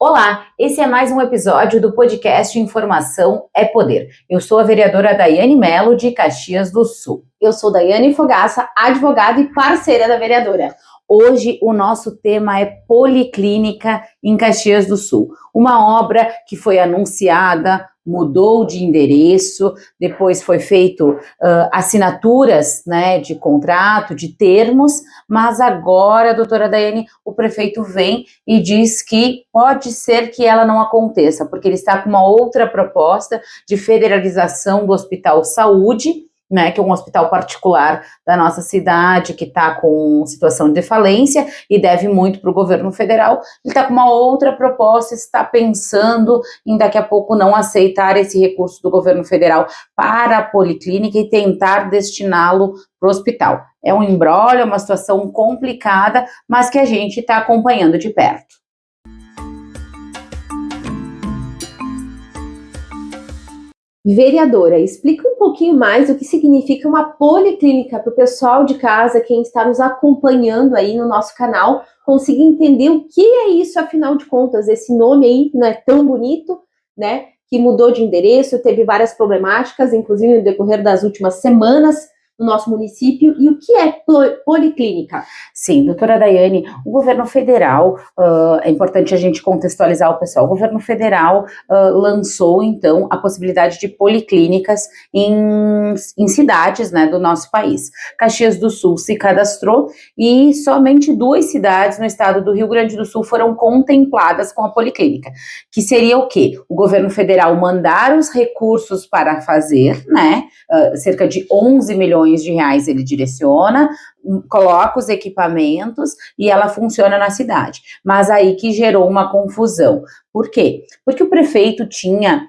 Olá, esse é mais um episódio do podcast Informação é Poder. Eu sou a vereadora Daiane Mello, de Caxias do Sul. Eu sou Daiane Fogaça, advogada e parceira da vereadora. Hoje o nosso tema é Policlínica em Caxias do Sul. Uma obra que foi anunciada, mudou de endereço, depois foi feito assinaturas, né, de contrato, de termos, mas agora, doutora Daiane, o prefeito vem e diz que pode ser que ela não aconteça, porque ele está com uma outra proposta de federalização do Hospital Saúde, né, que é um hospital particular da nossa cidade, que está com situação de falência e deve muito para o governo federal. Ele está com uma outra proposta, está pensando em daqui a pouco não aceitar esse recurso do governo federal para a policlínica e tentar destiná-lo para o hospital. É um imbróglio, é uma situação complicada, mas que a gente está acompanhando de perto. Vereadora, explica um pouquinho mais o que significa uma policlínica para o pessoal de casa, quem está nos acompanhando aí no nosso canal, consiga entender o que é isso, afinal de contas, esse nome aí que não é tão bonito, né, que mudou de endereço, teve várias problemáticas, inclusive no decorrer das últimas semanas, no nosso município. E o que é policlínica? Sim, doutora Daiane, o governo federal, é importante a gente contextualizar o pessoal, o governo federal lançou, então, a possibilidade de policlínicas em cidades, né, do nosso país. Caxias do Sul se cadastrou e somente 2 cidades no estado do Rio Grande do Sul foram contempladas com a policlínica, que seria o quê? O governo federal mandar os recursos para fazer, né, cerca de 11 milhões de reais ele direciona, coloca os equipamentos e ela funciona na cidade. Mas aí que gerou uma confusão. Por quê? Porque o prefeito tinha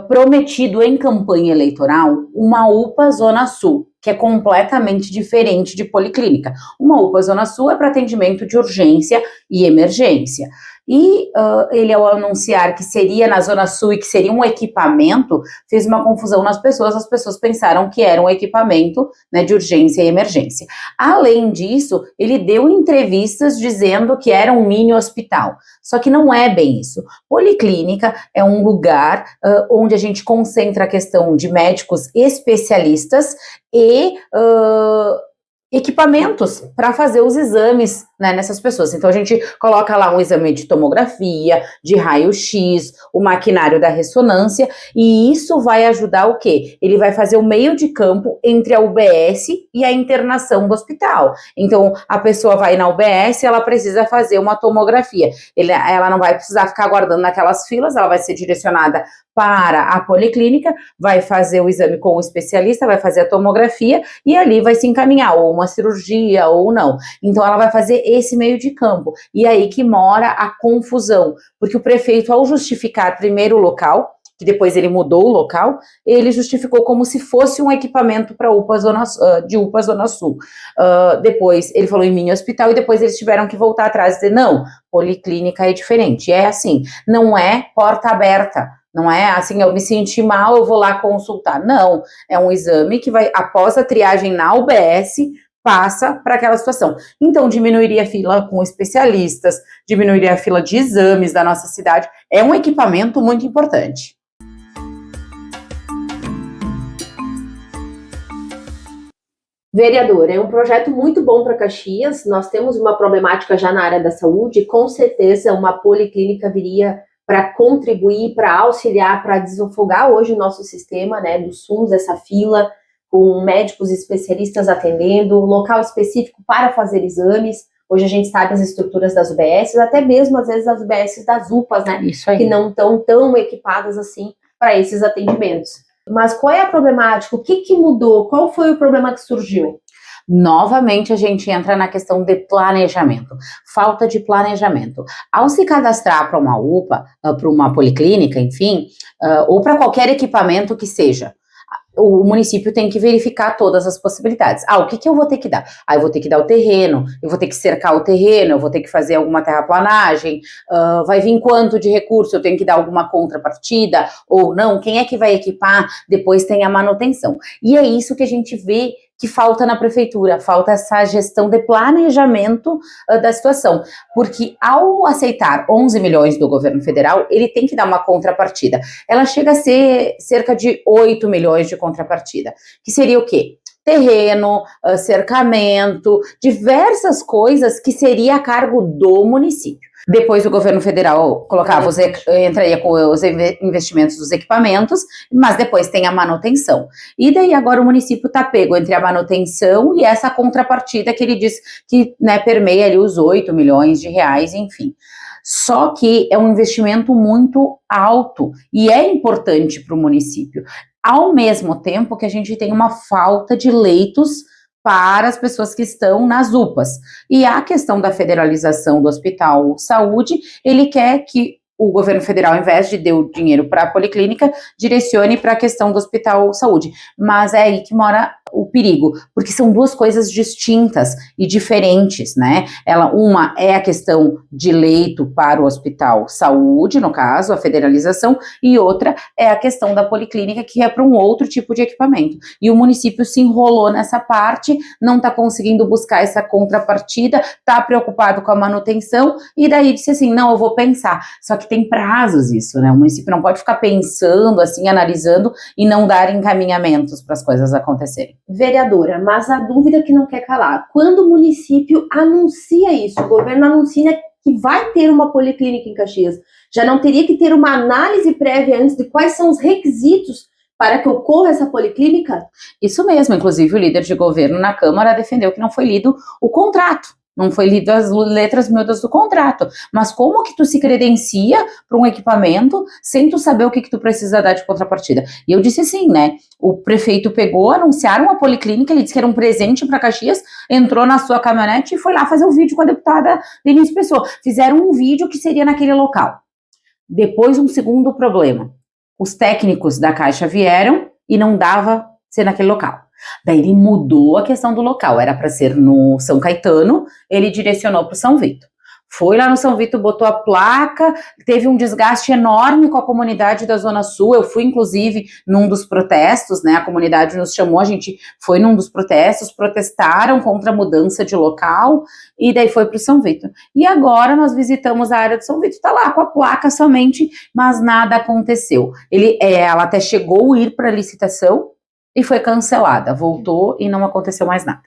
prometido em campanha eleitoral uma UPA Zona Sul, que é completamente diferente de policlínica. Uma UPA Zona Sul é para atendimento de urgência e emergência. E ele, ao anunciar que seria na Zona Sul e que seria um equipamento, fez uma confusão nas pessoas, as pessoas pensaram que era um equipamento, né, de urgência e emergência. Além disso, ele deu entrevistas dizendo que era um mini hospital, só que não é bem isso. Policlínica é um lugar onde a gente concentra a questão de médicos especialistas e equipamentos para fazer os exames, né, nessas pessoas. Então a gente coloca lá um exame de tomografia, de raio-x, o maquinário da ressonância, e isso vai ajudar o quê? Ele vai fazer o meio de campo entre a UBS e a internação do hospital. Então a pessoa vai na UBS, ela precisa fazer uma tomografia. Ela não vai precisar ficar aguardando naquelas filas, ela vai ser direcionada para a policlínica, vai fazer o exame com o especialista, vai fazer a tomografia e ali vai se encaminhar ou uma cirurgia ou não. Então ela vai fazer esse meio de campo. E aí que mora a confusão, porque o prefeito, ao justificar primeiro o local, que depois ele mudou o local, ele justificou como se fosse um equipamento para UPA de UPA Zona Sul. Depois ele falou em mini hospital e depois eles tiveram que voltar atrás e dizer, não, policlínica é diferente. É assim, não é porta aberta. Não é assim, eu me senti mal, eu vou lá consultar. Não, é um exame que vai, após a triagem na UBS, passa para aquela situação. Então, diminuiria a fila com especialistas, diminuiria a fila de exames da nossa cidade. É um equipamento muito importante. Vereador, é um projeto muito bom para Caxias. Nós temos uma problemática já na área da saúde, com certeza uma policlínica viria para contribuir, para auxiliar, para desafogar hoje o nosso sistema, né, do SUS, essa fila, com médicos especialistas atendendo, local específico para fazer exames. Hoje a gente sabe as estruturas das UBSs, até mesmo às vezes as UBSs das UPAs, né, que não estão tão equipadas assim para esses atendimentos. Mas qual é a problemática? O que mudou? Qual foi o problema que surgiu? Novamente a gente entra na questão de planejamento, falta de planejamento. Ao se cadastrar para uma UPA, para uma policlínica, enfim, ou para qualquer equipamento que seja, o município tem que verificar todas as possibilidades. O que eu vou ter que dar? Eu vou ter que dar o terreno, eu vou ter que cercar o terreno, eu vou ter que fazer alguma terraplanagem, vai vir quanto de recurso, eu tenho que dar alguma contrapartida ou não, quem é que vai equipar, depois tem a manutenção. E é isso que a gente vê que falta na prefeitura, falta essa gestão de planejamento da situação, porque ao aceitar 11 milhões do governo federal, ele tem que dar uma contrapartida. Ela chega a ser cerca de 8 milhões de contrapartida, que seria o quê? Terreno, cercamento, diversas coisas que seria a cargo do município. Depois o governo federal colocava entraria com os investimentos dos equipamentos, mas depois tem a manutenção. E daí agora o município está pego entre a manutenção e essa contrapartida que ele diz que, né, permeia ali os 8 milhões de reais, enfim. Só que é um investimento muito alto e é importante para o município. Ao mesmo tempo que a gente tem uma falta de leitos para as pessoas que estão nas UPAs. E a questão da federalização do Hospital Saúde, ele quer que o governo federal, ao invés de dar o dinheiro para a policlínica, direcione para a questão do Hospital Saúde. Mas é aí que mora o perigo, porque são duas coisas distintas e diferentes, né? Uma é a questão de leito para o Hospital Saúde, no caso, a federalização, e outra é a questão da policlínica, que é para um outro tipo de equipamento. E o município se enrolou nessa parte, não está conseguindo buscar essa contrapartida, está preocupado com a manutenção, e daí disse assim, não, eu vou pensar. Só que tem prazos isso, né? O município não pode ficar pensando, assim, analisando e não dar encaminhamentos para as coisas acontecerem. Vereadora, mas a dúvida que não quer calar, quando o município anuncia isso, o governo anuncia que vai ter uma policlínica em Caxias, já não teria que ter uma análise prévia antes de quais são os requisitos para que ocorra essa policlínica? Isso mesmo, inclusive o líder de governo na Câmara defendeu que não foi lido o contrato. Não foi lido as letras miúdas do contrato. Mas como que tu se credencia para um equipamento sem tu saber o que tu precisa dar de contrapartida? E eu disse assim, né? O prefeito pegou, anunciaram a policlínica, ele disse que era um presente para Caxias, entrou na sua caminhonete e foi lá fazer o vídeo com a deputada Denise Pessoa. Fizeram um vídeo que seria naquele local. Depois, um segundo problema. Os técnicos da Caixa vieram e não dava ser naquele local. Daí ele mudou a questão do local, era para ser no São Caetano, ele direcionou para o São Vito. Foi lá no São Vito, botou a placa, teve um desgaste enorme com a comunidade da Zona Sul, eu fui inclusive num dos protestos, né, a comunidade nos chamou, a gente foi num dos protestos, protestaram contra a mudança de local, e daí foi para o São Vito. E agora nós visitamos a área do São Vito, tá lá com a placa somente, mas nada aconteceu. Ela até chegou a ir para a licitação, e foi cancelada, voltou e não aconteceu mais nada.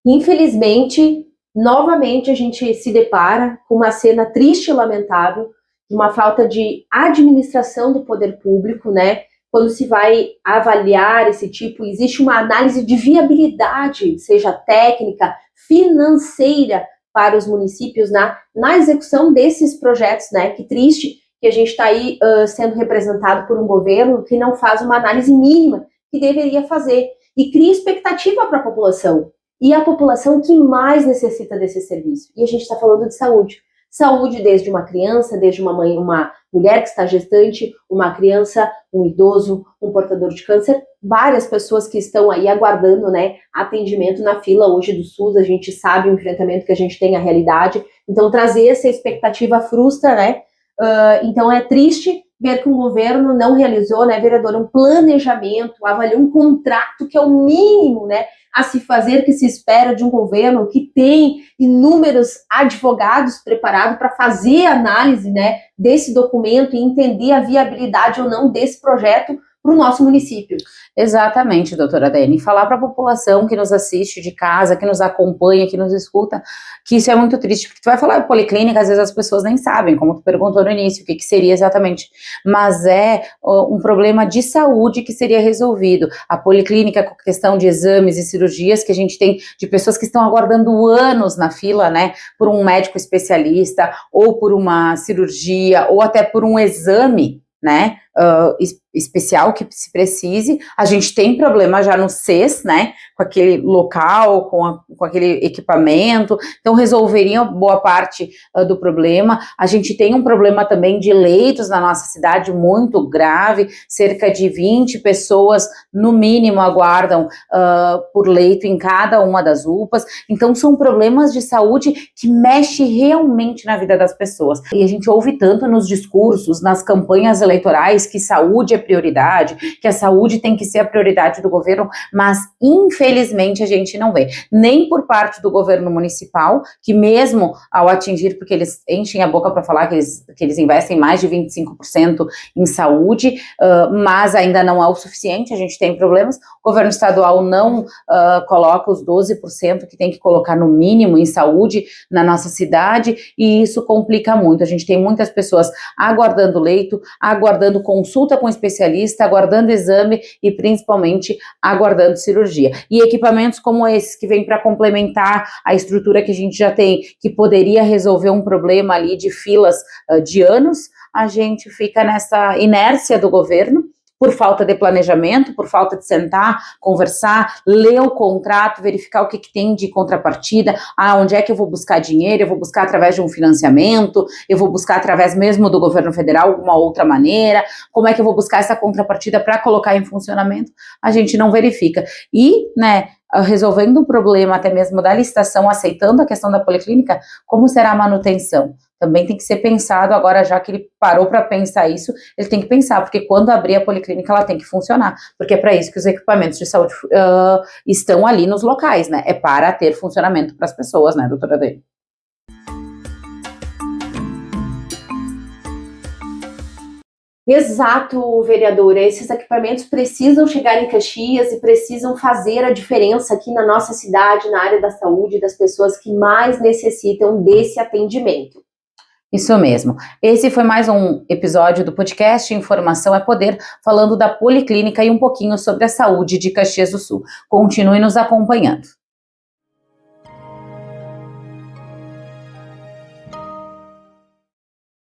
Infelizmente, novamente a gente se depara com uma cena triste e lamentável, de uma falta de administração do poder público, né? Quando se vai avaliar esse tipo, existe uma análise de viabilidade, seja técnica, financeira, para os municípios na execução desses projetos, né? Que triste que a gente está aí sendo representado por um governo que não faz uma análise mínima que deveria fazer e cria expectativa para a população. E a população que mais necessita desse serviço. E a gente está falando de saúde. Saúde desde uma criança, desde uma mãe, uma mulher que está gestante, uma criança, um idoso, um portador de câncer, várias pessoas que estão aí aguardando, né, atendimento na fila hoje do SUS. A gente sabe o enfrentamento que a gente tem, a realidade. Então trazer essa expectativa frustra, né? Então é triste ver que o governo não realizou, né, vereador, um planejamento, avaliou um contrato que é o mínimo, né, a se fazer, que se espera de um governo que tem inúmeros advogados preparados para fazer análise, né, desse documento e entender a viabilidade ou não desse projeto para o nosso município. Exatamente, doutora Dani. Falar para a população que nos assiste de casa, que nos acompanha, que nos escuta, que isso é muito triste, porque tu vai falar de policlínica, às vezes as pessoas nem sabem, como tu perguntou no início, o que seria exatamente, mas é um problema de saúde que seria resolvido. A policlínica com questão de exames e cirurgias que a gente tem de pessoas que estão aguardando anos na fila, né, por um médico especialista, ou por uma cirurgia, ou até por um exame, né, especial que se precise. A gente tem problema já no CES, né, com aquele local, com aquele equipamento, então resolveria boa parte do problema. A gente tem um problema também de leitos na nossa cidade muito grave, cerca de 20 pessoas no mínimo aguardam por leito em cada uma das UPAs, então são problemas de saúde que mexem realmente na vida das pessoas. E a gente ouve tanto nos discursos, nas campanhas eleitorais, locais que saúde é prioridade, que a saúde tem que ser a prioridade do governo, mas infelizmente a gente não vê, nem por parte do governo municipal, que mesmo ao atingir, porque eles enchem a boca para falar que eles investem mais de 25% em saúde, mas ainda não é o suficiente, a gente tem problemas, o governo estadual não coloca os 12% que tem que colocar no mínimo em saúde na nossa cidade, e isso complica muito, a gente tem muitas pessoas aguardando leito, aguardando consulta com especialista, aguardando exame e principalmente aguardando cirurgia. E equipamentos como esses que vêm para complementar a estrutura que a gente já tem, que poderia resolver um problema ali de filas de anos, a gente fica nessa inércia do governo, por falta de planejamento, por falta de sentar, conversar, ler o contrato, verificar o que tem de contrapartida, onde é que eu vou buscar dinheiro, eu vou buscar através de um financiamento, eu vou buscar através mesmo do governo federal, alguma outra maneira, como é que eu vou buscar essa contrapartida para colocar em funcionamento, a gente não verifica. E, né, resolvendo o problema até mesmo da licitação, aceitando a questão da policlínica, como será a manutenção? Também tem que ser pensado, agora já que ele parou para pensar isso, ele tem que pensar, porque quando abrir a policlínica ela tem que funcionar, porque é para isso que os equipamentos de saúde estão ali nos locais, né? É para ter funcionamento para as pessoas, né, doutora Dani? Exato, vereadora. Esses equipamentos precisam chegar em Caxias e precisam fazer a diferença aqui na nossa cidade, na área da saúde, das pessoas que mais necessitam desse atendimento. Isso mesmo. Esse foi mais um episódio do podcast Informação é Poder, falando da Policlínica e um pouquinho sobre a saúde de Caxias do Sul. Continue nos acompanhando.